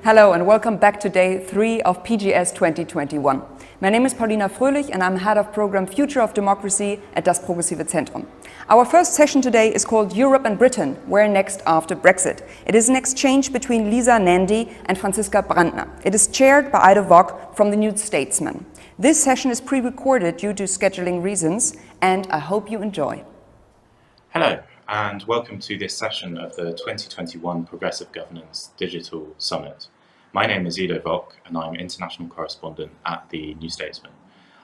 Hello and welcome back to day 3 of PGS 2021. My name is Paulina Fröhlich and I'm head of program Future of Democracy at das progressive Zentrum. Our first session today is called Europe and Britain, where next after Brexit. It is an exchange between Lisa Nandy and Franziska Brandner. It is chaired by Ido Vock from the New Statesman. This session is pre-recorded due to scheduling reasons and I hope you enjoy. Hello and welcome to this session of the 2021 Progressive Governance Digital Summit. My name is Ido Vock and I'm international correspondent at the New Statesman.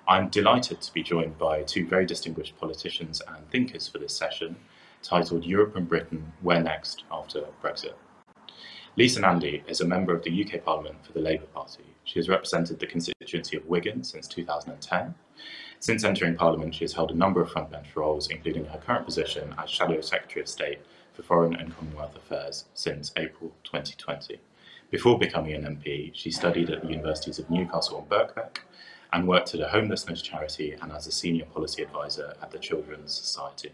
I'm delighted to be joined by two very distinguished politicians and thinkers for this session, titled Europe and Britain, Where Next After Brexit. Lisa Nandy is a member of the UK Parliament for the Labour Party. She has represented the constituency of Wigan since 2010. Since entering Parliament, she has held a number of frontbench roles, including her current position as Shadow Secretary of State for Foreign and Commonwealth Affairs since April 2020. Before becoming an MP, she studied at the Universities of Newcastle and Birkbeck and worked at a homelessness charity and as a senior policy advisor at the Children's Society.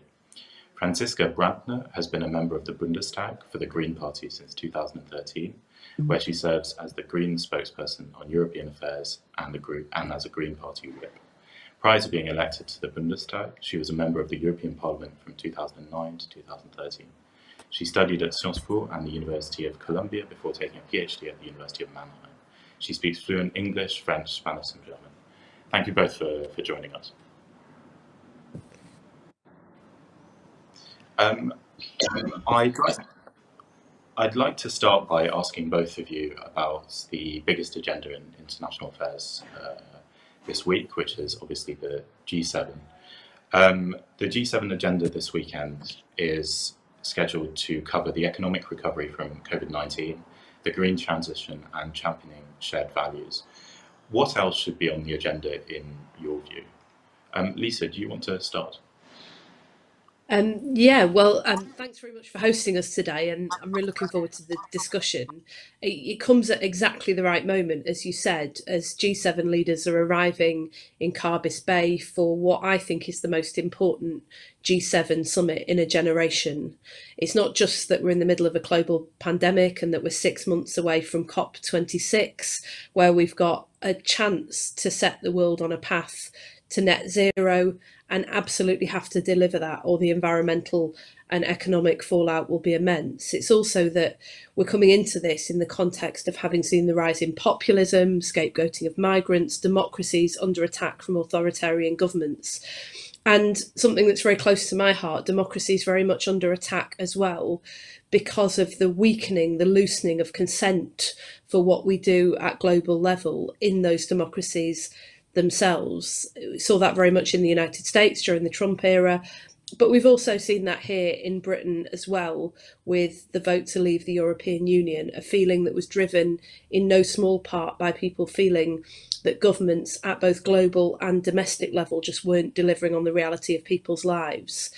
Franziska Brandner has been a member of the Bundestag for the Green Party since 2013, where she serves as the Green spokesperson on European affairs and as a Green Party whip. Prior to being elected to the Bundestag, she was a member of the European Parliament from 2009 to 2013. She studied at Sciences Po and the University of Columbia before taking a PhD at the University of Mannheim. She speaks fluent English, French, Spanish and German. Thank you both for joining us. I'd like to start by asking both of you about the biggest agenda in international affairs this week, which is obviously the G7. The G7 agenda this weekend is scheduled to cover the economic recovery from COVID-19, the green transition and championing shared values. What else should be on the agenda in your view? Lisa, do you want to start? Thanks very much for hosting us today, and I'm really looking forward to the discussion. It comes at exactly the right moment, as you said, as G7 leaders are arriving in Carbis Bay for what I think is the most important G7 summit in a generation. It's not just that we're in the middle of a global pandemic and that we're 6 months away from COP26, where we've got a chance to set the world on a path to net zero and absolutely have to deliver that, or the environmental and economic fallout will be immense. It's also that we're coming into this in the context of having seen the rise in populism, scapegoating of migrants, democracies under attack from authoritarian governments. And something that's very close to my heart, democracy is very much under attack as well, because of the weakening, the loosening of consent for what we do at global level in those democracies themselves. We saw that very much in the United States during the Trump era, but we've also seen that here in Britain as well, with the vote to leave the European Union, a feeling that was driven in no small part by people feeling that governments at both global and domestic level just weren't delivering on the reality of people's lives.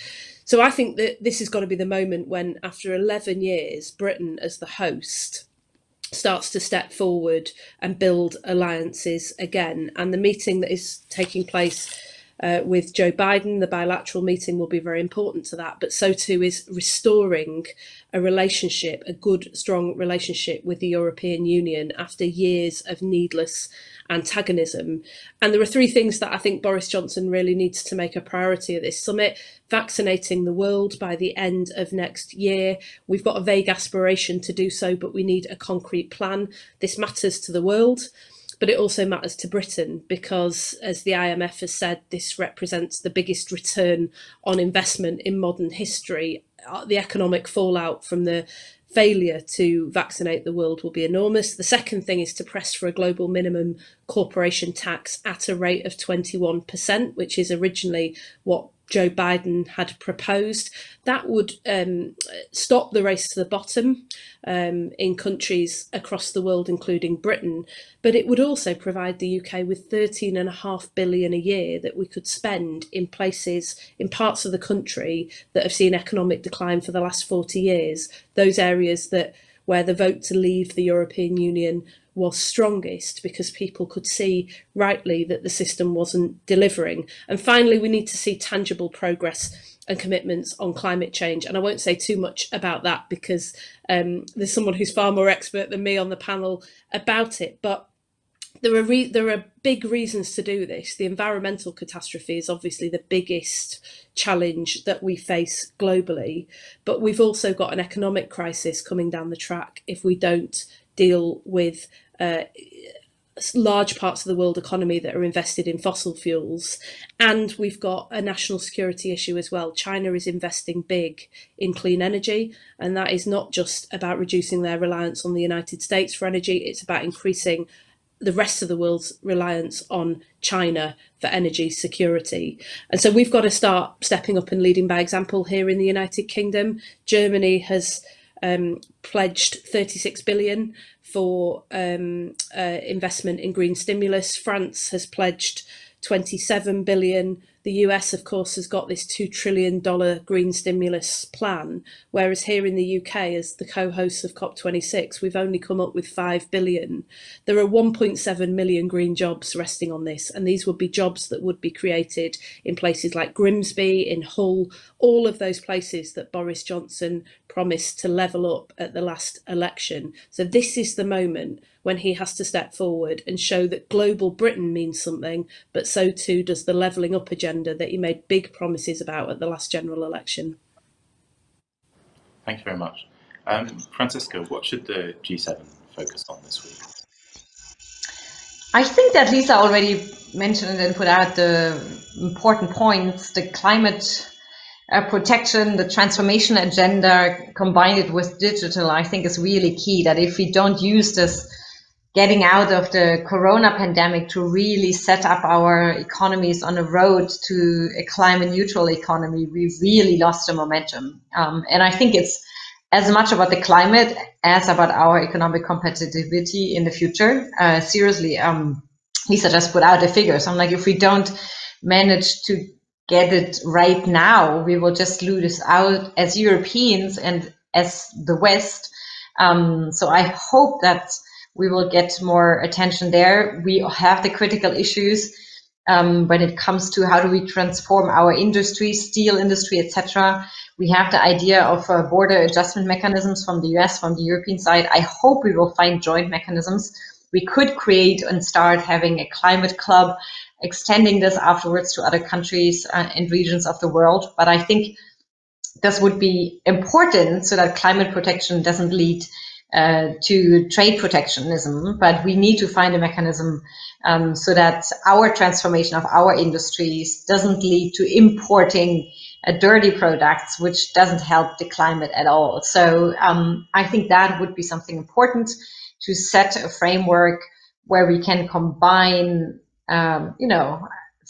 So I think that this has got to be the moment when, after 11 years, Britain as the host starts to step forward and build alliances again. And the meeting that is taking place with Joe Biden, the bilateral meeting, will be very important to that, but so too is restoring a relationship, a good, strong relationship with the European Union after years of needless antagonism. And there are three things that I think Boris Johnson really needs to make a priority at this summit: vaccinating the world by the end of next year. We've got a vague aspiration to do so, but we need a concrete plan. This matters to the world, but it also matters to Britain because, as the IMF has said, this represents the biggest return on investment in modern history. The economic fallout from the failure to vaccinate the world will be enormous. The second thing is to press for a global minimum corporation tax at a rate of 21%, which is originally what Joe Biden had proposed. That would stop the race to the bottom in countries across the world, including Britain, but it would also provide the UK with £13.5 billion a year that we could spend in places, in parts of the country that have seen economic decline for the last 40 years, those areas where the vote to leave the European Union was strongest because people could see rightly that the system wasn't delivering. And finally, we need to see tangible progress and commitments on climate change. And I won't say too much about that because there's someone who's far more expert than me on the panel about it. But there are big reasons to do this. The environmental catastrophe is obviously the biggest challenge that we face globally, but we've also got an economic crisis coming down the track if we don't deal with large parts of the world economy that are invested in fossil fuels. And we've got a national security issue as well. China is investing big in clean energy, and that is not just about reducing their reliance on the United States for energy, it's about increasing the rest of the world's reliance on China for energy security. And so we've got to start stepping up and leading by example here in the United Kingdom. Germany has pledged 36 billion for investment in green stimulus. France has pledged 27 billion. The US, of course, has got this $2 trillion green stimulus plan, whereas here in the UK, as the co-hosts of COP26, we've only come up with 5 billion. There are 1.7 million green jobs resting on this, and these would be jobs that would be created in places like Grimsby, in Hull, all of those places that Boris Johnson promised to level up at the last election. So this is the moment when he has to step forward and show that global Britain means something, but so too does the levelling up agenda that he made big promises about at the last general election. Thank you very much. Francisca, what should the G7 focus on this week? I think that Lisa already mentioned and put out the important points. The climate protection, the transformation agenda, combined with digital, I think is really key. That if we don't use this getting out of the corona pandemic to really set up our economies on a road to a climate neutral economy, we've really lost the momentum. And I think it's as much about the climate as about our economic competitivity in the future. Seriously, Lisa just put out the figures. I'm like, if we don't manage to get it right now, we will just lose out as Europeans and as the West. So I hope that we will get more attention there. We have the critical issues when it comes to how do we transform our industry, steel industry, etc. We have the idea of border adjustment mechanisms from the US, from the European side. I hope we will find joint mechanisms. We could create and start having a climate club, extending this afterwards to other countries and regions of the world. But I think this would be important so that climate protection doesn't lead to trade protectionism, but we need to find a mechanism so that our transformation of our industries doesn't lead to importing dirty products, which doesn't help the climate at all. So I think that would be something important, to set a framework where we can combine,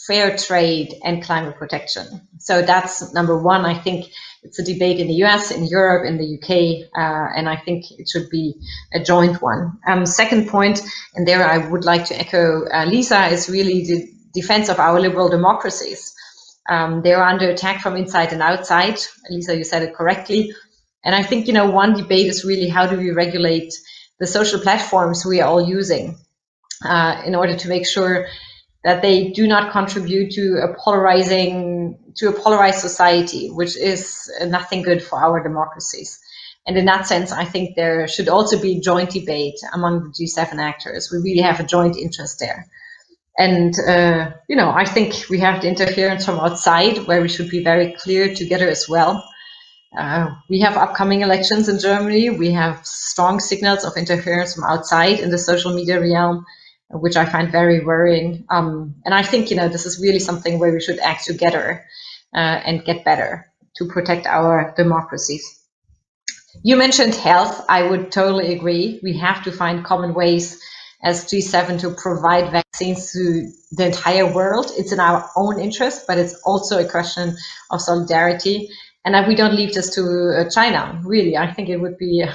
fair trade and climate protection. So that's number one. I think it's a debate in the US, in Europe, in the UK, and I think it should be a joint one. Second point, and there I would like to echo Lisa, is really the defense of our liberal democracies. They are under attack from inside and outside. Lisa, you said it correctly. And I think, one debate is really how do we regulate the social platforms we are all using in order to make sure that they do not contribute to a polarized society, which is nothing good for our democracies. And in that sense, I think there should also be joint debate among the G7 actors. We really have a joint interest there. And, I think we have the interference from outside, where we should be very clear together as well. We have upcoming elections in Germany. We have strong signals of interference from outside in the social media realm, which I find very worrying. And I think, this is really something where we should act together and get better to protect our democracies. You mentioned health. I would totally agree. We have to find common ways as G7 to provide vaccines to the entire world. It's in our own interest, but it's also a question of solidarity. And we don't leave this to China, really. I think it would be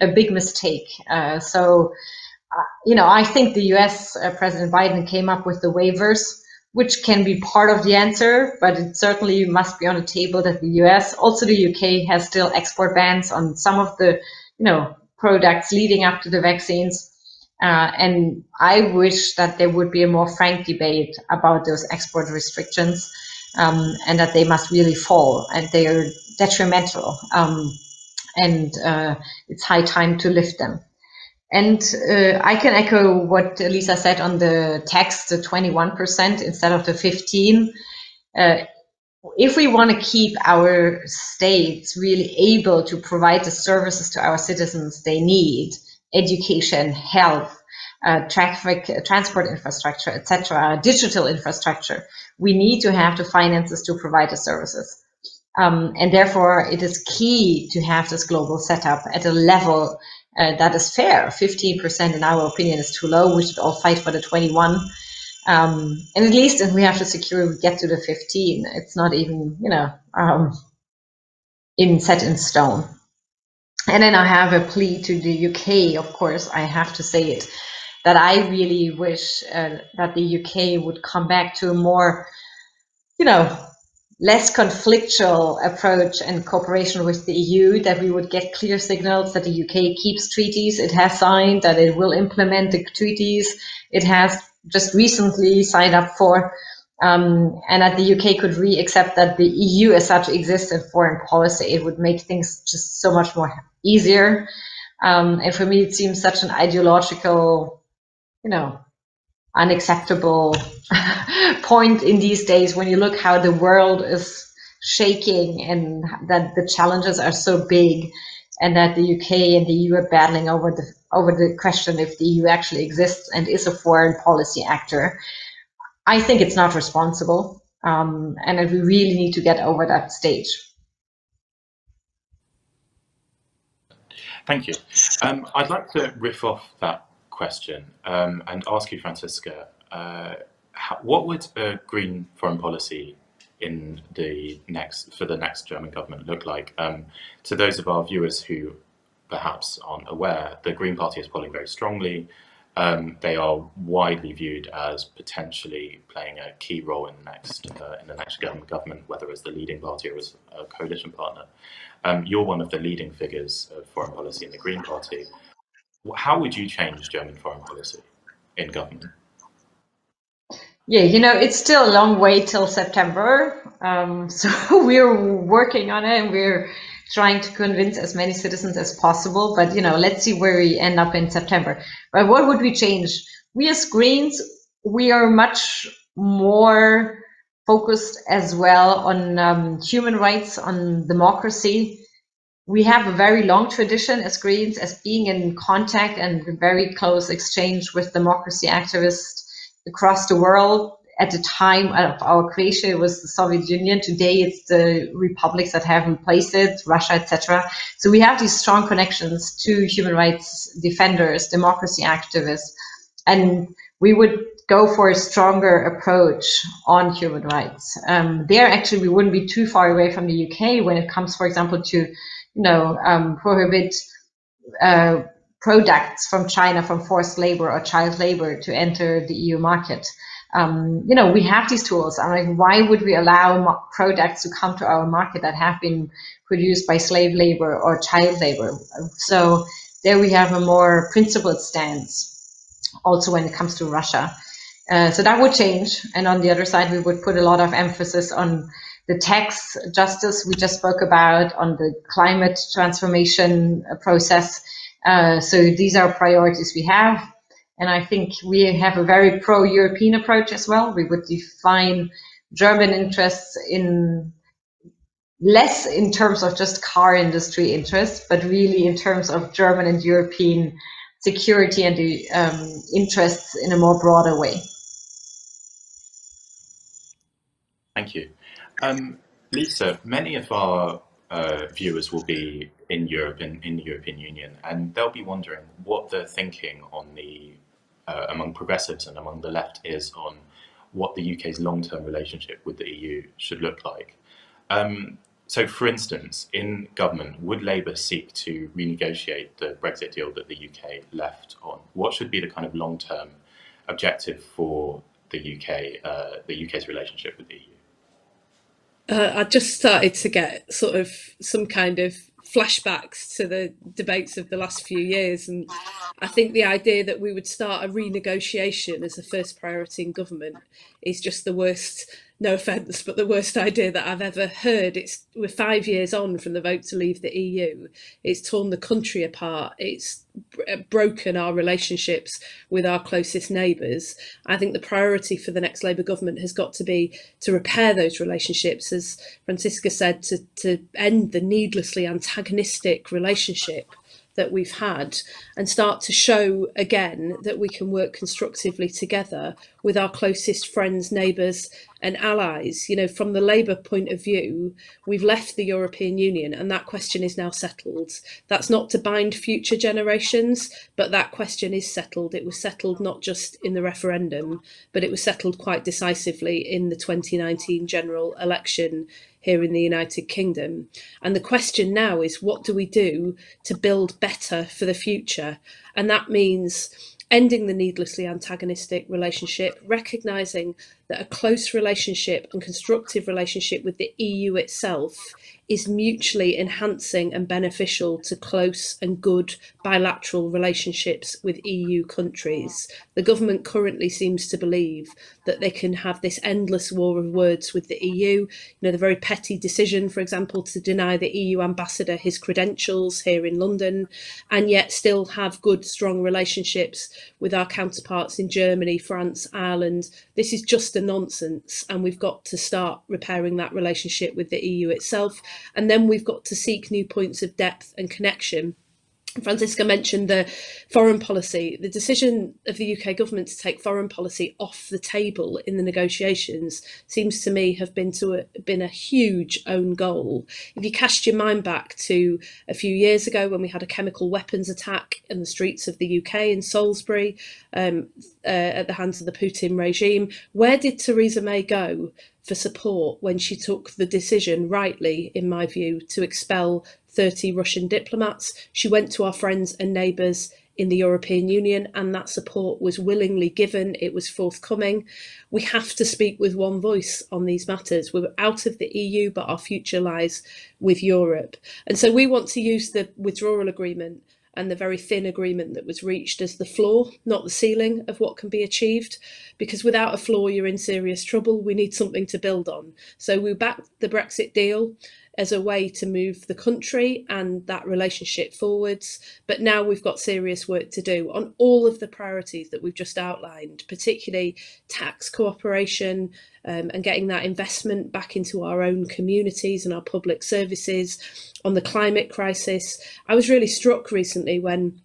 a big mistake. I think the US President Biden came up with the waivers, which can be part of the answer, but it certainly must be on the table that the US, also the UK, has still export bans on some of the, products leading up to the vaccines. And I wish that there would be a more frank debate about those export restrictions. and that they must really fall, and they are detrimental, and it's high time to lift them. And I can echo what Lisa said on the tax, the 21% instead of the 15. If we want to keep our states really able to provide the services to our citizens they need, education, health, transport infrastructure, etc., digital infrastructure, we need to have the finances to provide the services. And therefore, it is key to have this global setup at a level that is fair. 15%, in our opinion, is too low. We should all fight for the 21. And at least if we have to secure we get to the 15. It's not even, set in stone. And then I have a plea to the UK, of course, I have to say it, that I really wish that the UK would come back to a more, less conflictual approach and cooperation with the EU, that we would get clear signals that the UK keeps treaties it has signed, that it will implement the treaties it has just recently signed up for, and that the UK could accept that the EU as such exists in foreign policy. It would make things just so much more easier. And for me, it seems such an ideological, unacceptable point in these days when you look how the world is shaking and that the challenges are so big, and that the UK and the EU are battling over the question if the EU actually exists and is a foreign policy actor. I think it's not responsible, and that we really need to get over that stage. Thank you. I'd like to riff off that question and ask you, Franziska, what would a green foreign policy for the next German government look like? To those of our viewers who perhaps aren't aware, the Green Party is polling very strongly. They are widely viewed as potentially playing a key role in the next German government, whether as the leading party or as a coalition partner. You're one of the leading figures of foreign policy in the Green Party. How would you change German foreign policy in government? Yeah, it's still a long way till September. So we're working on it, and we're trying to convince as many citizens as possible. But, let's see where we end up in September. But what would we change? We as Greens, we are much more focused as well on human rights, on democracy. We have a very long tradition as Greens as being in contact and very close exchange with democracy activists across the world. At the time of our creation, it was the Soviet Union. Today, it's the republics that have replaced it, Russia, etc. So we have these strong connections to human rights defenders, democracy activists, and we would go for a stronger approach on human rights. There, actually, we wouldn't be too far away from the UK when it comes, for example, to prohibit products from China from forced labor or child labor to enter the EU market. We have these tools. I'm like, why would we allow products to come to our market that have been produced by slave labor or child labor? So there we have a more principled stance also when it comes to Russia. So that would change. And on the other side, we would put a lot of emphasis on the tax justice we just spoke about, on the climate transformation process. So these are priorities we have. And I think we have a very pro-European approach as well. We would define German interests in less in terms of just car industry interests, but really in terms of German and European security and the interests in a more broader way. Thank you. Lisa, many of our viewers will be in Europe, in the European Union, and they'll be wondering what the thinking on among progressives and among the left is on what the UK's long-term relationship with the EU should look like. So, for instance, in government, would Labour seek to renegotiate the Brexit deal that the UK left on? What should be the kind of long-term objective for the UK's relationship with the EU? I just started to get sort of some kind of flashbacks to the debates of the last few years, and I think the idea that we would start a renegotiation as a first priority in government is just the worst no offence, but the worst idea that I've ever heard. We're 5 years on from the vote to leave the EU. It's torn the country apart. It's broken our relationships with our closest neighbours. I think the priority for the next Labour government has got to be to repair those relationships, as Francisca said, to end the needlessly antagonistic relationship that we've had, and start to show again that we can work constructively together with our closest friends, neighbours and allies. You know, from the Labour point of view, we've left the European Union and that question is now settled. That's not to bind future generations, but that question is settled. It was settled not just in the referendum, but it was settled quite decisively in the 2019 general election here in the United Kingdom. And the question now is, what do we do to build better for the future? And that means ending the needlessly antagonistic relationship, recognising that a close relationship and constructive relationship with the EU itself is mutually enhancing and beneficial to close and good bilateral relationships with EU countries. The government currently seems to believe that they can have this endless war of words with the EU. You know, the very petty decision, for example, to deny the EU ambassador his credentials here in London, and yet still have good, strong relationships with our counterparts in Germany, France, Ireland. This is just a nonsense, and we've got to start repairing that relationship with the EU itself. And then we've got to seek new points of depth and connection. Francisca mentioned the foreign policy. The decision of the UK government to take foreign policy off the table in the negotiations seems to me have been a huge own goal. If you cast your mind back to a few years ago when we had a chemical weapons attack in the streets of the UK in Salisbury at the hands of the Putin regime, where did Theresa May go for support when she took the decision, rightly in my view, to expel 30 Russian diplomats? She went to our friends and neighbours in the European Union, and that support was willingly given. It was forthcoming. We have to speak with one voice on these matters. We're out of the EU, but our future lies with Europe. And so we want to use the withdrawal agreement and the very thin agreement that was reached as the floor, not the ceiling of what can be achieved, because without a floor, you're in serious trouble. We need something to build on. So we backed the Brexit deal as a way to move the country and that relationship forwards. But now we've got serious work to do on all of the priorities that we've just outlined, particularly tax cooperation and getting that investment back into our own communities and our public services, on the climate crisis. I was really struck recently when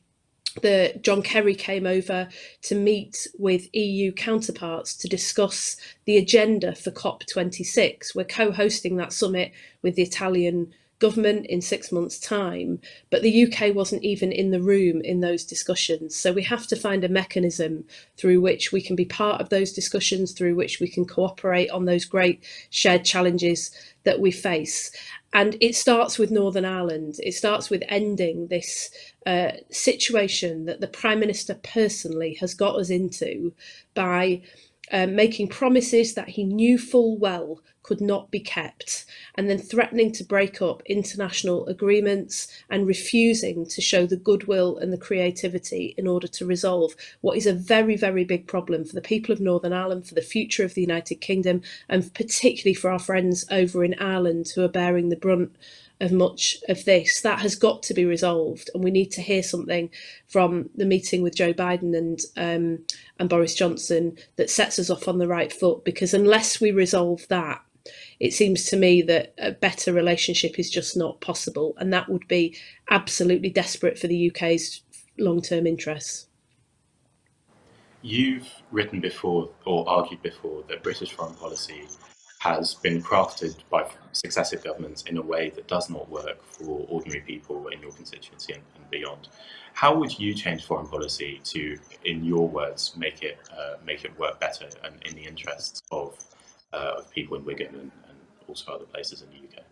John Kerry came over to meet with EU counterparts to discuss the agenda for COP26. We're co-hosting that summit with the Italian government in 6 months' time, but the UK wasn't even in the room in those discussions. So we have to find a mechanism through which we can be part of those discussions, through which we can cooperate on those great shared challenges that we face. And it starts with Northern Ireland. It starts with ending this situation that the Prime Minister personally has got us into by making promises that he knew full well could not be kept, and then threatening to break up international agreements and refusing to show the goodwill and the creativity in order to resolve what is a very, very big problem for the people of Northern Ireland, for the future of the United Kingdom, and particularly for our friends over in Ireland who are bearing the brunt of much of this. That has got to be resolved, and we need to hear something from the meeting with Joe Biden and Boris Johnson that sets us off on the right foot, because unless we resolve that, it seems to me that a better relationship is just not possible, and that would be absolutely desperate for the UK's long-term interests. You've written before, or argued before, that British foreign policy has been crafted by successive governments in a way that does not work for ordinary people in your constituency and beyond. How would you change foreign policy to, in your words, make it work better and in the interests of people in Wigan and also other places in the UK?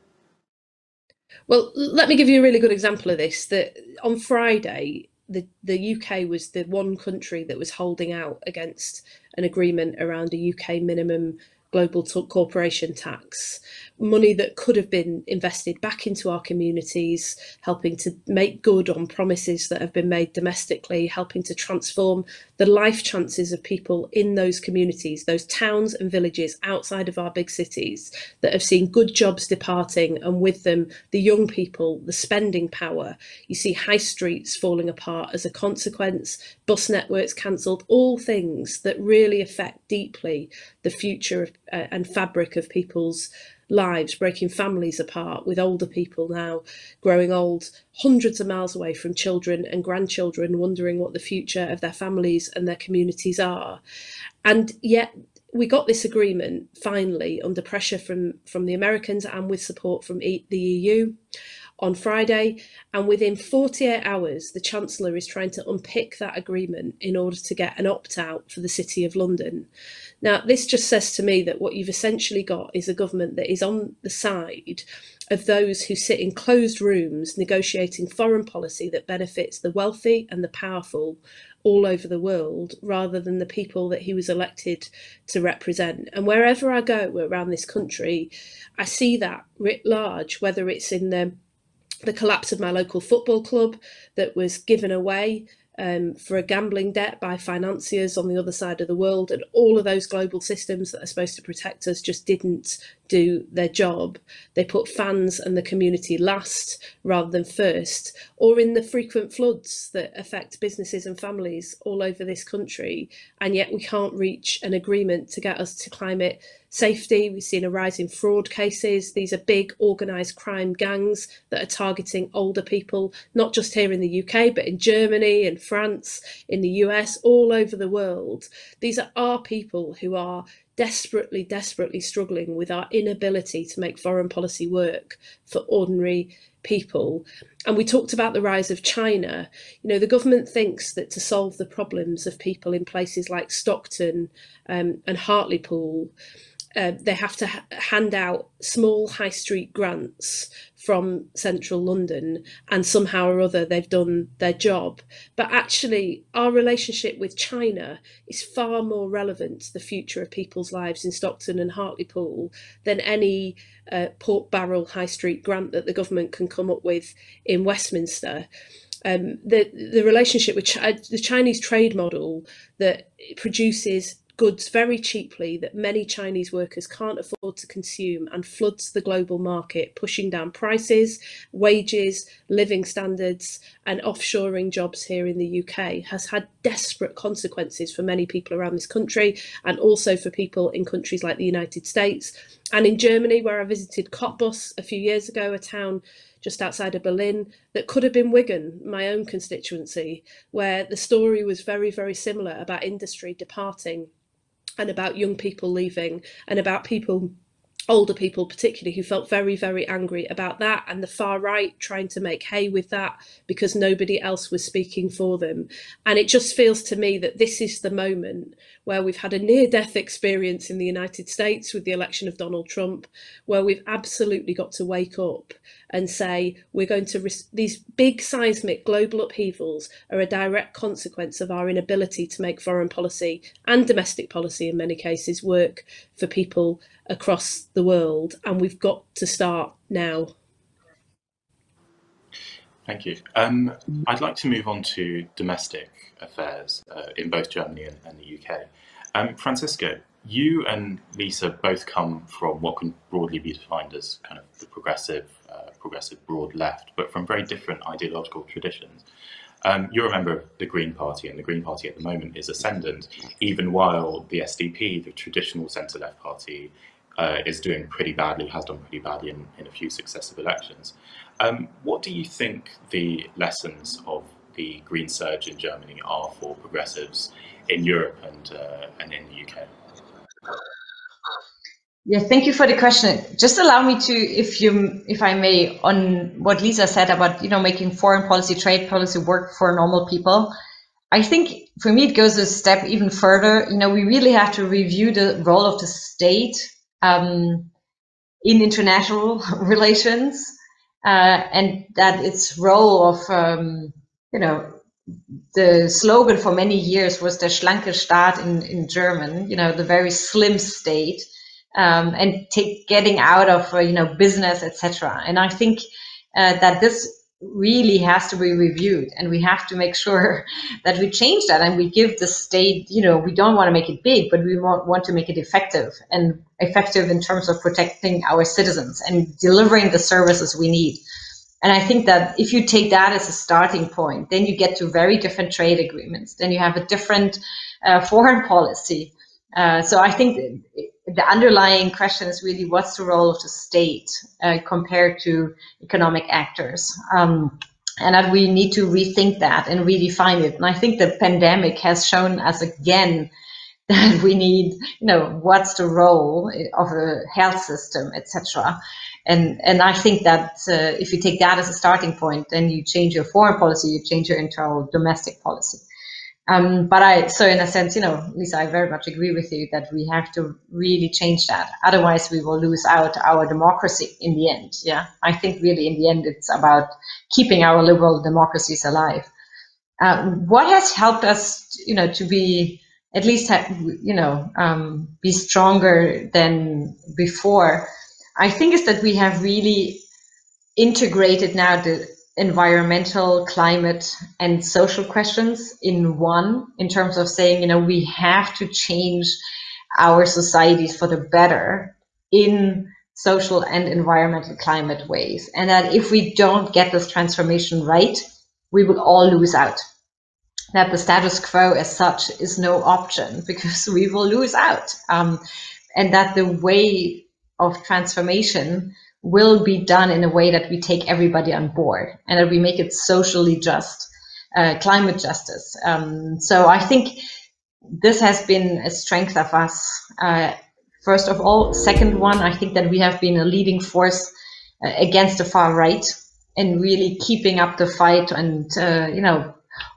Well, let me give you a really good example of this. That on Friday, the UK was the one country that was holding out against an agreement around a UK minimum global corporation tax. money that could have been invested back into our communities, helping to make good on promises that have been made domestically, helping to transform the life chances of people in those communities, those towns and villages outside of our big cities that have seen good jobs departing, and with them the young people, the spending power. You see high streets falling apart as a consequence, bus networks cancelled, all things that really affect deeply the future and fabric of people's lives, breaking families apart, with older people now growing old hundreds of miles away from children and grandchildren, wondering what the future of their families and their communities are. And yet we got this agreement finally under pressure from the Americans and with support from the EU on Friday, and within 48 hours the Chancellor is trying to unpick that agreement in order to get an opt-out for the City of London. Now, this just says to me that what you've essentially got is a government that is on the side of those who sit in closed rooms negotiating foreign policy that benefits the wealthy and the powerful all over the world, rather than the people that he was elected to represent. And wherever I go around this country, I see that writ large, whether it's in the collapse of my local football club that was given away for a gambling debt by financiers on the other side of the world, and all of those global systems that are supposed to protect us just didn't do their job. They put fans and the community last rather than first. Or in the frequent floods that affect businesses and families all over this country, and yet we can't reach an agreement to get us to climate safety. We've seen a rise in fraud cases. These are big organised crime gangs that are targeting older people, not just here in the UK, but in Germany and France, in the US, all over the world. These are our people who are desperately, desperately struggling with our inability to make foreign policy work for ordinary people. And we talked about the rise of China. You know, the government thinks that to solve the problems of people in places like Stockton and Hartlepool, they have to hand out small high street grants from central London, and somehow or other they've done their job. But actually, our relationship with China is far more relevant to the future of people's lives in Stockton and Hartlepool than any pork barrel high street grant that the government can come up with in Westminster. The relationship with the Chinese trade model that produces goods very cheaply that many Chinese workers can't afford to consume and floods the global market, pushing down prices, wages, living standards, and offshoring jobs here in the UK, has had desperate consequences for many people around this country, and also for people in countries like the United States. And in Germany, where I visited Cottbus a few years ago, a town just outside of Berlin that could have been Wigan, my own constituency, where the story was very, very similar about industry departing and about young people leaving, and about people, older people particularly, who felt very, very angry about that, and the far right trying to make hay with that because nobody else was speaking for them. And it just feels to me that this is the moment where we've had a near-death experience in the United States with the election of Donald Trump, where we've absolutely got to wake up and say we're going to these big seismic global upheavals are a direct consequence of our inability to make foreign policy and domestic policy in many cases work for people across the world, and we've got to start now. Thank you. I'd like to move on to domestic affairs in both Germany and the UK. Francisco, you and Lisa both come from what can broadly be defined as kind of the progressive broad left, but from very different ideological traditions. You're a member of the Green Party, and the Green Party at the moment is ascendant, even while the SDP, the traditional centre-left party, is doing pretty badly, has done pretty badly in a few successive elections. What do you think the lessons of the Green Surge in Germany are for progressives in Europe and in the UK? Yeah, thank you for the question. Just allow me to, if I may, on what Lisa said about, making foreign policy, trade policy work for normal people. I think for me, it goes a step even further. We really have to review the role of the state in international relations, and that its role of, the slogan for many years was der schlanke Staat in German, the very slim state and getting out of business, etc. And I think that this really has to be reviewed, and we have to make sure that we change that, and we give the state, we don't want to make it big, but we want to make it effective, and effective in terms of protecting our citizens and delivering the services we need. And I think that if you take that as a starting point, then you get to very different trade agreements, then you have a different foreign policy. So I think the underlying question is really, what's the role of the state compared to economic actors? And that we need to rethink that and redefine it. And I think the pandemic has shown us again that we need, what's the role of a health system, etc. And I think that if you take that as a starting point, then you change your foreign policy, you change your internal domestic policy. So in a sense, Lisa, I very much agree with you that we have to really change that. Otherwise, we will lose out our democracy in the end. Yeah, I think really in the end, it's about keeping our liberal democracies alive. What has helped us, to be at least, be stronger than before, I think, is that we have really integrated now the environmental, climate, and social questions in one, in terms of saying, we have to change our societies for the better in social and environmental climate ways. And that if we don't get this transformation right, we will all lose out. That the status quo as such is no option, because we will lose out. And that the way of transformation will be done in a way that we take everybody on board and that we make it socially just, climate justice. So I think this has been a strength of us, first of all. Second one, I think that we have been a leading force against the far right, and really keeping up the fight, and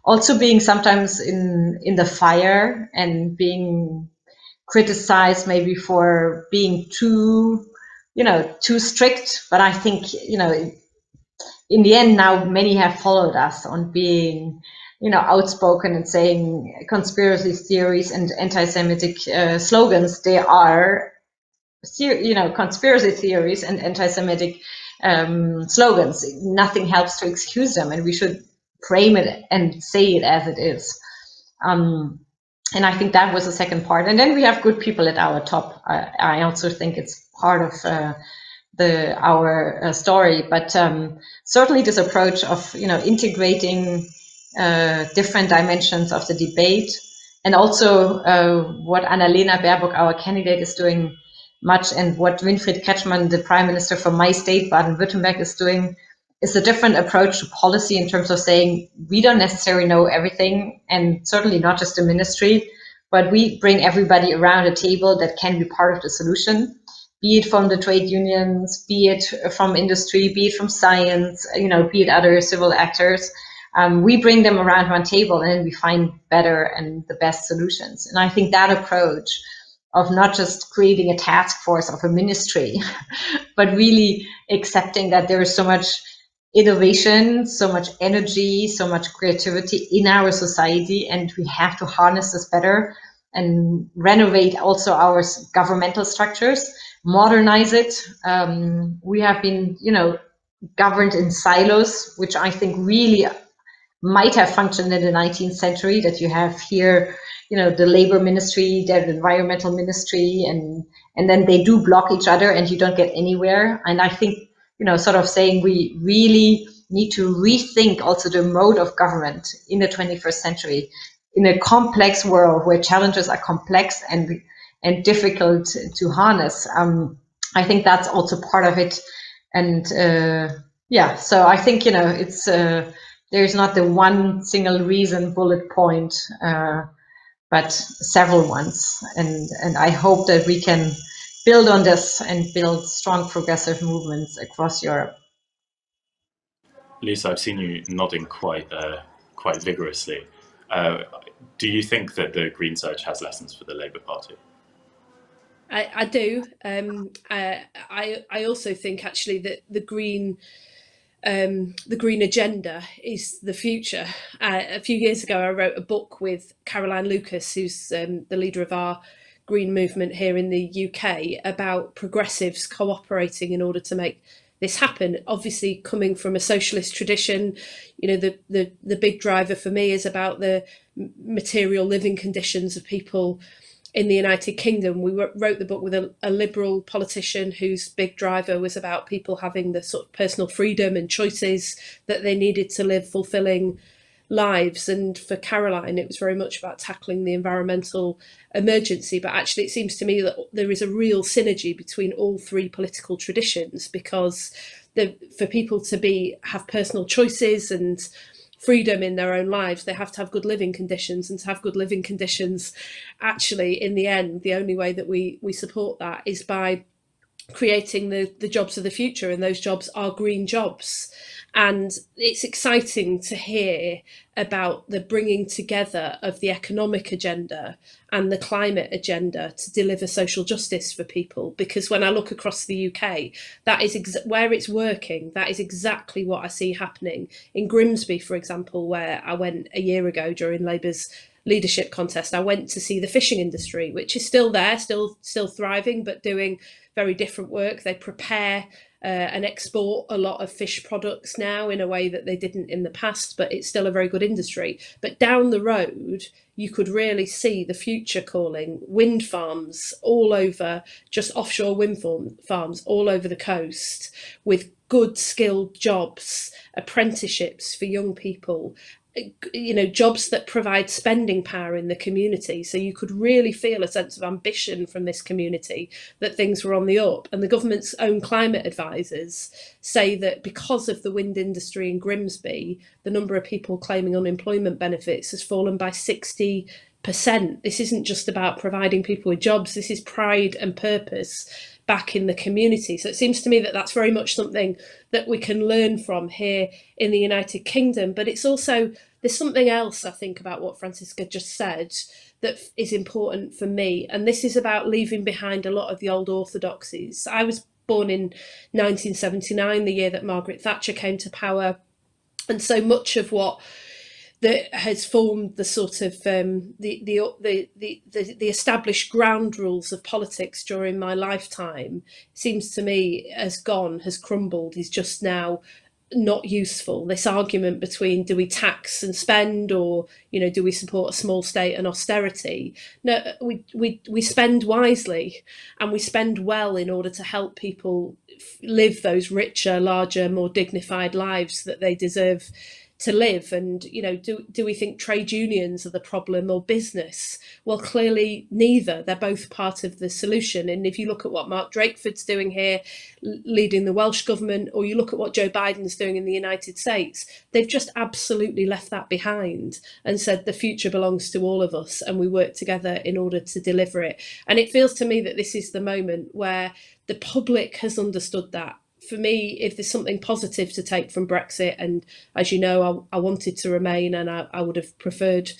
also being sometimes in the fire and being criticized maybe for being too strict. But I think, in the end now, many have followed us on being, outspoken and saying conspiracy theories and anti-Semitic slogans. They are, conspiracy theories and anti-Semitic slogans. Nothing helps to excuse them, and we should frame it and say it as it is. And I think that was the second part. And then we have good people at our top. I also think it's part of our story. But certainly this approach of integrating different dimensions of the debate, and also what Annalena Baerbock, our candidate, is doing much, and what Winfried Kretschmann, the Prime Minister from my state, Baden-Württemberg, is doing, is a different approach to policy, in terms of saying we don't necessarily know everything, and certainly not just the ministry, but we bring everybody around a table that can be part of the solution, be it from the trade unions, be it from industry, be it from science, be it other civil actors. We bring them around one table, and then we find better and the best solutions. And I think that approach of not just creating a task force of a ministry, but really accepting that there is so much innovation, so much energy, so much creativity in our society, and we have to harness this better and renovate also our governmental structures, modernize it. We have been, governed in silos, which I think really might have functioned in the 19th century, that you have here, the labor ministry, the environmental ministry, and then they do block each other and you don't get anywhere. And I think, sort of saying we really need to rethink also the mode of government in the 21st century, in a complex world where challenges are complex and difficult to harness. I think that's also part of it. And so I think, it's there's not the one single reason, bullet point, but several ones. And I hope that we can build on this and build strong progressive movements across Europe. Lisa, I've seen you nodding quite vigorously. Do you think that the Green Surge has lessons for the Labour Party? I do. I also think actually that the green agenda is the future. A few years ago, I wrote a book with Caroline Lucas, who's the leader of our green movement here in the UK about progressives cooperating in order to make this happen. Obviously, coming from a socialist tradition, you know, the big driver for me is about the material living conditions of people in the United Kingdom. We wrote the book with a liberal politician whose big driver was about people having the sort of personal freedom and choices that they needed to live fulfilling lives. And for Caroline, it was very much about tackling the environmental emergency. But actually, it seems to me that there is a real synergy between all three political traditions, because for people to have personal choices and freedom in their own lives, they have to have good living conditions, and to have good living conditions, actually, in the end, the only way that we support that is by creating the jobs of the future, and those jobs are green jobs. And it's exciting to hear about the bringing together of the economic agenda and the climate agenda to deliver social justice for people. Because when I look across the UK, that is where it's working. That is exactly what I see happening. In Grimsby, for example, where I went a year ago during Labour's leadership contest, I went to see the fishing industry, which is still there, still thriving, but doing very different work. They prepare and export a lot of fish products now in a way that they didn't in the past, but it's still a very good industry. But down the road, you could really see the future calling. Wind farms all over, just offshore wind farms all over the coast, with good skilled jobs, apprenticeships for young people, you know, jobs that provide spending power in the community. So you could really feel a sense of ambition from this community that things were on the up. And the government's own climate advisors say that because of the wind industry in Grimsby, the number of people claiming unemployment benefits has fallen by 60%. This isn't just about providing people with jobs. This is pride and purpose back in the community. So it seems to me that that's very much something that we can learn from here in the United Kingdom. But it's also, there's something else I think about what Francisca just said that is important for me. And this is about leaving behind a lot of the old orthodoxies. I was born in 1979, the year that Margaret Thatcher came to power. And so much of what that has formed the sort of the established ground rules of politics during my lifetime, seems to me has crumbled, is just now not useful. This argument between do we tax and spend, or, you know, do we support a small state and austerity? No, we spend wisely, and we spend well in order to help people live those richer, larger, more dignified lives that they deserve to live. And, you know, do we think trade unions are the problem, or business? Well, clearly neither. They're both part of the solution. And if you look at what Mark Drakeford's doing here, leading the Welsh government, or you look at what Joe Biden's doing in the United States, they've just absolutely left that behind and said the future belongs to all of us, and we work together in order to deliver it. And it feels to me that this is the moment where the public has understood that. For me, if there's something positive to take from Brexit, and as you know, I wanted to remain, and I would have preferred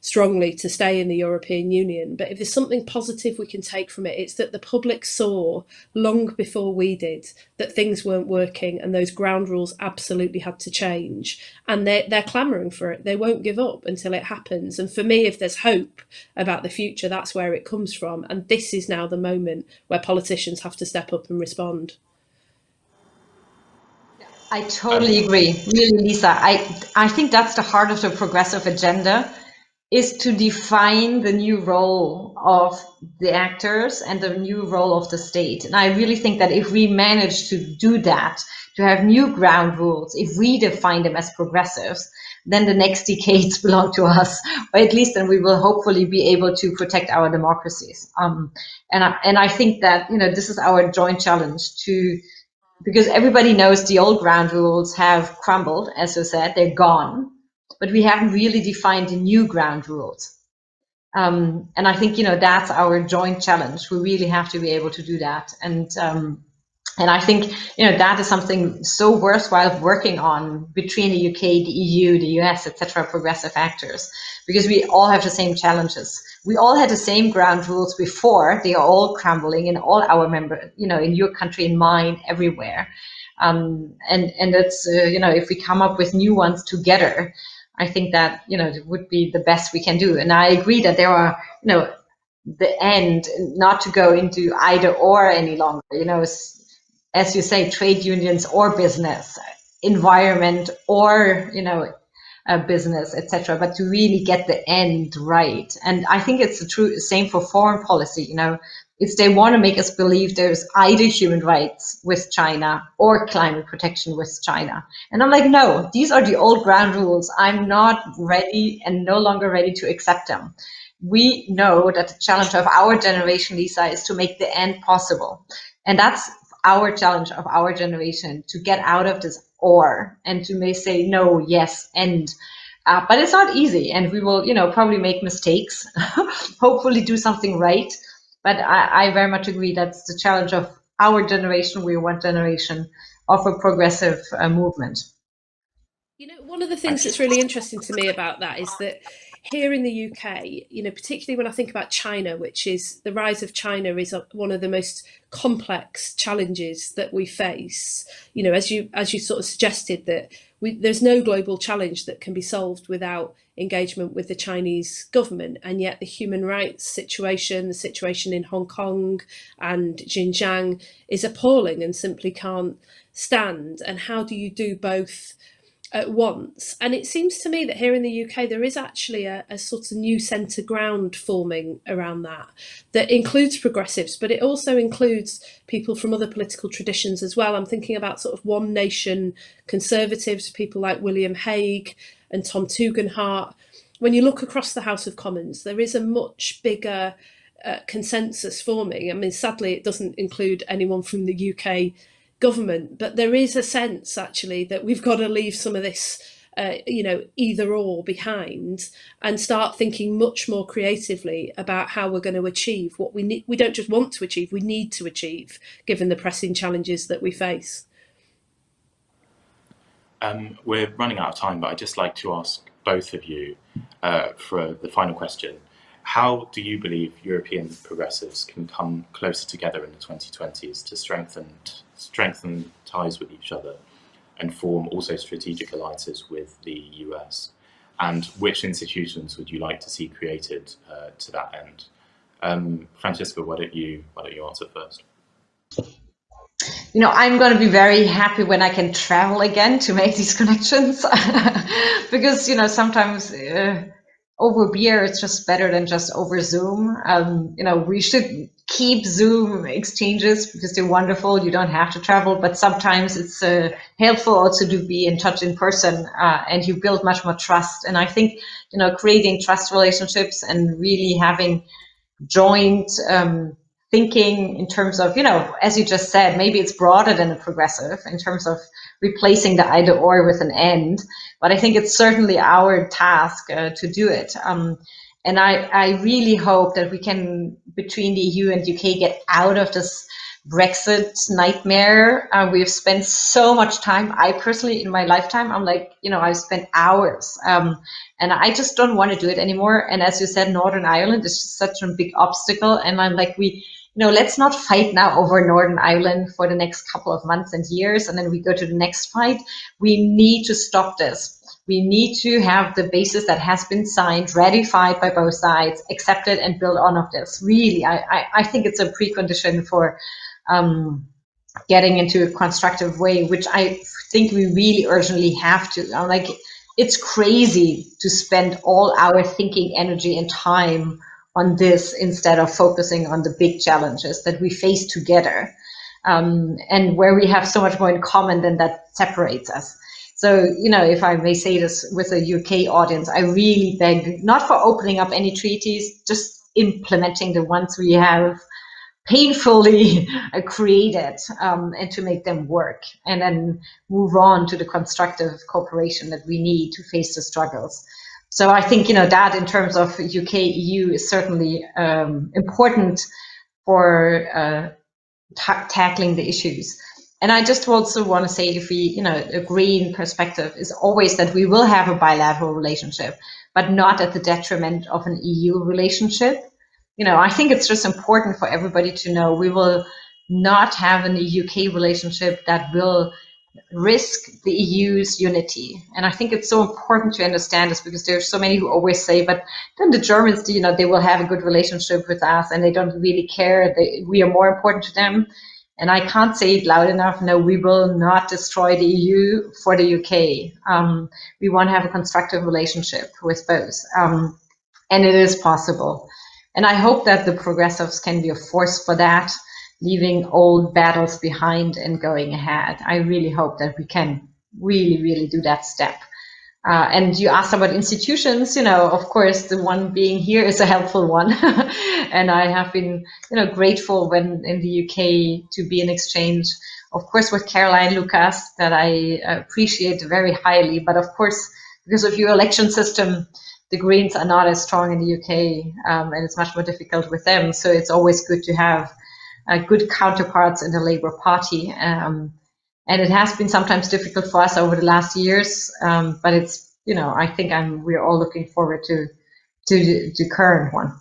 strongly to stay in the European Union. But if there's something positive we can take from it, it's that the public saw long before we did that things weren't working, and those ground rules absolutely had to change. And they're clamouring for it. They won't give up until it happens. And for me, if there's hope about the future, that's where it comes from. And this is now the moment where politicians have to step up and respond. I totally agree. Really, Lisa, I think that's the heart of the progressive agenda, is to define the new role of the actors and the new role of the state. And I really think that if we manage to do that, to have new ground rules, if we define them as progressives, then the next decades belong to us, or at least then we will hopefully be able to protect our democracies. And I think that, you know, this is our joint challenge because everybody knows the old ground rules have crumbled, as you said, they're gone, but we haven't really defined the new ground rules. And I think, you know, that's our joint challenge. We really have to be able to do that. And I think, you know, that is something so worthwhile working on between the UK, the EU, the US, etc., progressive actors, because we all have the same challenges. We all had the same ground rules before. They are all crumbling in all our members, you know, in your country, in mine, everywhere. And it's, you know, if we come up with new ones together, I think that, you know, it would be the best we can do. And I agree that there are, you know, the end, not to go into either or any longer, as you say, trade unions or business, environment or, business, etc., but to really get the end right. And I think it's the true same for foreign policy. If they want to make us believe there's either human rights with China or climate protection with China. And I'm like, no, these are the old ground rules. I'm not ready and no longer ready to accept them. We know that the challenge of our generation, Lisa, is to make the end possible. And that's our challenge of our generation, to get out of this or, and to may say no, yes, end. But it's not easy, and we will, probably make mistakes, hopefully do something right. But I very much agree that's the challenge of our generation. We're one generation of a progressive movement. One of the things that's really interesting to me about that is that here in the UK, particularly when I think about China, which is the rise of China is one of the most complex challenges that we face. As you sort of suggested, that there's no global challenge that can be solved without engagement with the Chinese government, and yet the human rights situation, the situation in Hong Kong and Xinjiang is appalling and simply can't stand. And how do you do both at once? And it seems to me that here in the UK there is actually a sort of new centre ground forming around that includes progressives, but it also includes people from other political traditions as well. I'm thinking about sort of One Nation conservatives, people like William Hague and Tom Tugendhat. When you look across the House of Commons, there is a much bigger consensus forming. I mean, sadly, it doesn't include anyone from the UK government, but there is a sense actually that we've got to leave some of this either or behind and start thinking much more creatively about how we're going to achieve what we need. We don't just want to achieve, we need to achieve, given the pressing challenges that we face. We're running out of time, but I'd just like to ask both of you for the final question. How do you believe European progressives can come closer together in the 2020s to strengthen ties with each other and form also strategic alliances with the US? And which institutions would you like to see created to that end? Francisca, why don't you answer first? I'm going to be very happy when I can travel again to make these connections because, sometimes over beer, it's just better than just over Zoom. We should keep Zoom exchanges because they're wonderful. You don't have to travel, but sometimes it's helpful also to be in touch in person, and you build much more trust. And I think, creating trust relationships and really having joint thinking in terms of, as you just said, maybe it's broader than a progressive in terms of replacing the either or with an end. But I think it's certainly our task to do it. And I really hope that we can, between the EU and UK, get out of this Brexit nightmare. We've spent so much time. I personally, in my lifetime, I'm like, I've spent hours. And I just don't want to do it anymore. And as you said, Northern Ireland is just such a big obstacle. And I'm like, let's not fight now over Northern Ireland for the next couple of months and years, and then we go to the next fight. We need to stop this. We need to have the basis that has been signed, ratified by both sides, accepted, and build on of this. Really, I think it's a precondition for getting into a constructive way, which I think we really urgently have to. Like, it's crazy to spend all our thinking, energy, and time on this instead of focusing on the big challenges that we face together, and where we have so much more in common than that separates us. So, if I may say this with a UK audience, I really beg, not for opening up any treaties, just implementing the ones we have painfully created, and to make them work, and then move on to the constructive cooperation that we need to face the struggles. So I think, that in terms of UK, EU is certainly important for tackling the issues. And I just also want to say, if we, a green perspective is always that we will have a bilateral relationship, but not at the detriment of an EU relationship. I think it's just important for everybody to know we will not have an UK relationship that will risk the EU's unity. And I think it's so important to understand this, because there's so many who always say, but then the Germans, they will have a good relationship with us and they don't really care. We are more important to them. And I can't say it loud enough. No, we will not destroy the EU for the UK. We want to have a constructive relationship with both. And it is possible. And I hope that the progressives can be a force for that, leaving old battles behind and going ahead. I really hope that we can really, really do that step. And you asked about institutions, of course, the one being here is a helpful one. And I have been, grateful when in the UK to be in exchange, of course, with Caroline Lucas, that I appreciate very highly. But of course, because of your election system, the Greens are not as strong in the UK, and it's much more difficult with them. So it's always good to have good counterparts in the Labour Party. And it has been sometimes difficult for us over the last years, but it's, I think we're all looking forward to the current one.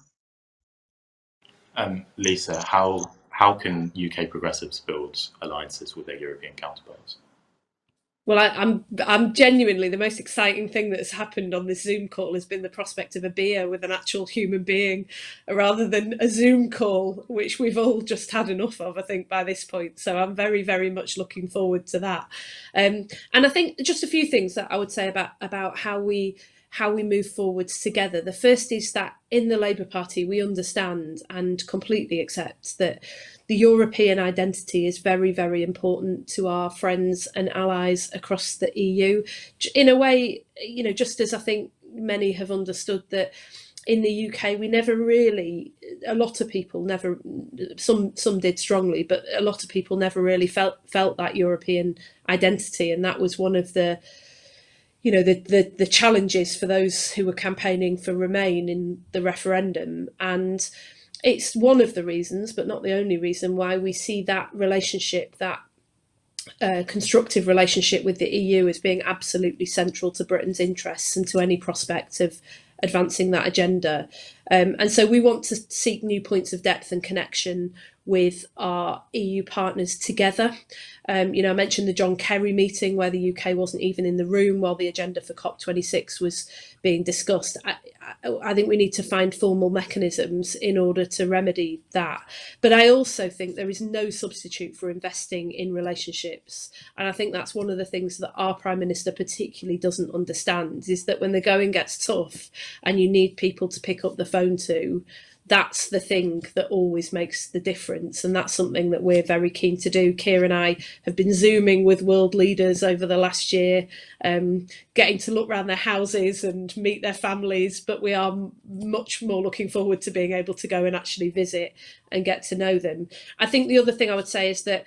Lisa, how can UK progressives build alliances with their European counterparts? Well, I'm genuinely, the most exciting thing that's happened on this Zoom call has been the prospect of a beer with an actual human being, rather than a Zoom call, which we've all just had enough of, I think, by this point. So I'm very, very much looking forward to that. And I think just a few things that I would say about how we move forwards together. The first is that in the Labour Party, we understand and completely accept that the European identity is very, very important to our friends and allies across the EU. In a way, just as I think many have understood that in the UK, we never really, a lot of people never, some did strongly, but a lot of people never really felt that European identity. And that was one of the the challenges for those who were campaigning for Remain in the referendum. And it's one of the reasons, but not the only reason, why we see that relationship, that constructive relationship with the EU, as being absolutely central to Britain's interests and to any prospect of advancing that agenda. And so we want to seek new points of depth and connection with our EU partners together. I mentioned the John Kerry meeting where the UK wasn't even in the room while the agenda for COP26 was being discussed. I think we need to find formal mechanisms in order to remedy that. But I also think there is no substitute for investing in relationships. And I think that's one of the things that our Prime Minister particularly doesn't understand, is that when the going gets tough and you need people to pick up the phone to, that's the thing that always makes the difference. And that's something that we're very keen to do. Keir and I have been Zooming with world leaders over the last year, getting to look around their houses and meet their families. But we are much more looking forward to being able to go and actually visit and get to know them. I think the other thing I would say is that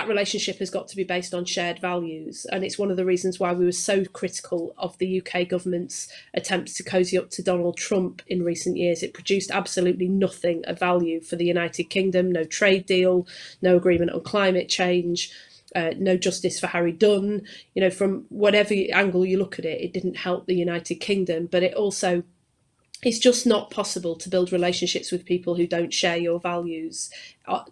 relationship has got to be based on shared values. And it's one of the reasons why we were so critical of the UK government's attempts to cosy up to Donald Trump in recent years. It produced absolutely nothing of value for the United Kingdom, no trade deal, no agreement on climate change, no justice for Harry Dunn. From whatever angle you look at it, it didn't help the United Kingdom, but it also, it's just not possible to build relationships with people who don't share your values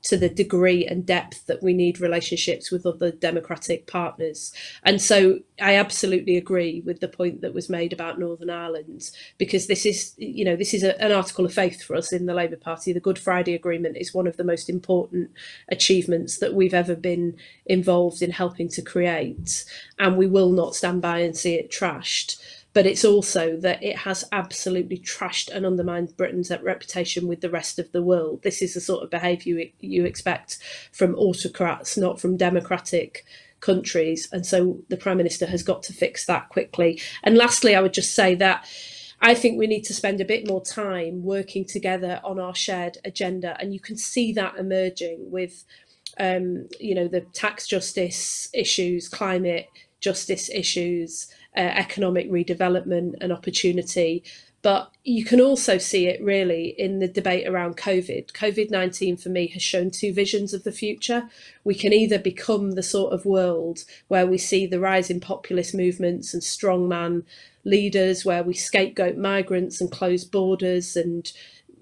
to the degree and depth that we need relationships with other democratic partners. And so I absolutely agree with the point that was made about Northern Ireland, because this is an article of faith for us in the Labour Party. The Good Friday Agreement is one of the most important achievements that we've ever been involved in helping to create, and we will not stand by and see it trashed. But it's also that it has absolutely trashed and undermined Britain's reputation with the rest of the world. This is the sort of behaviour you expect from autocrats, not from democratic countries. And so the Prime Minister has got to fix that quickly. And lastly, I would just say that I think we need to spend a bit more time working together on our shared agenda. And you can see that emerging with, the tax justice issues, climate justice issues, economic redevelopment and opportunity. But you can also see it really in the debate around COVID. COVID-19 for me has shown two visions of the future. We can either become the sort of world where we see the rise in populist movements and strongman leaders, where we scapegoat migrants and close borders and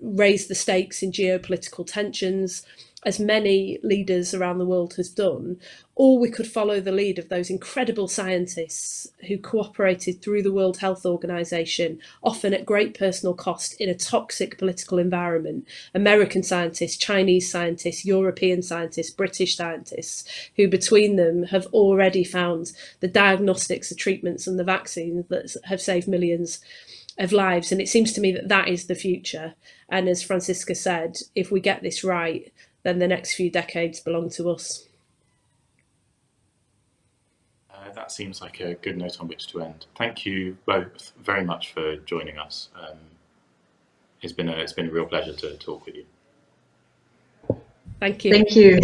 raise the stakes in geopolitical tensions, as many leaders around the world has done, or we could follow the lead of those incredible scientists who cooperated through the World Health Organization, often at great personal cost in a toxic political environment. American scientists, Chinese scientists, European scientists, British scientists, who between them have already found the diagnostics, the treatments and the vaccines that have saved millions of lives. And it seems to me that that is the future. And as Francisca said, if we get this right, then the next few decades belong to us. That seems like a good note on which to end. Thank you both very much for joining us. It's been a real pleasure to talk with you. Thank you. Thank you.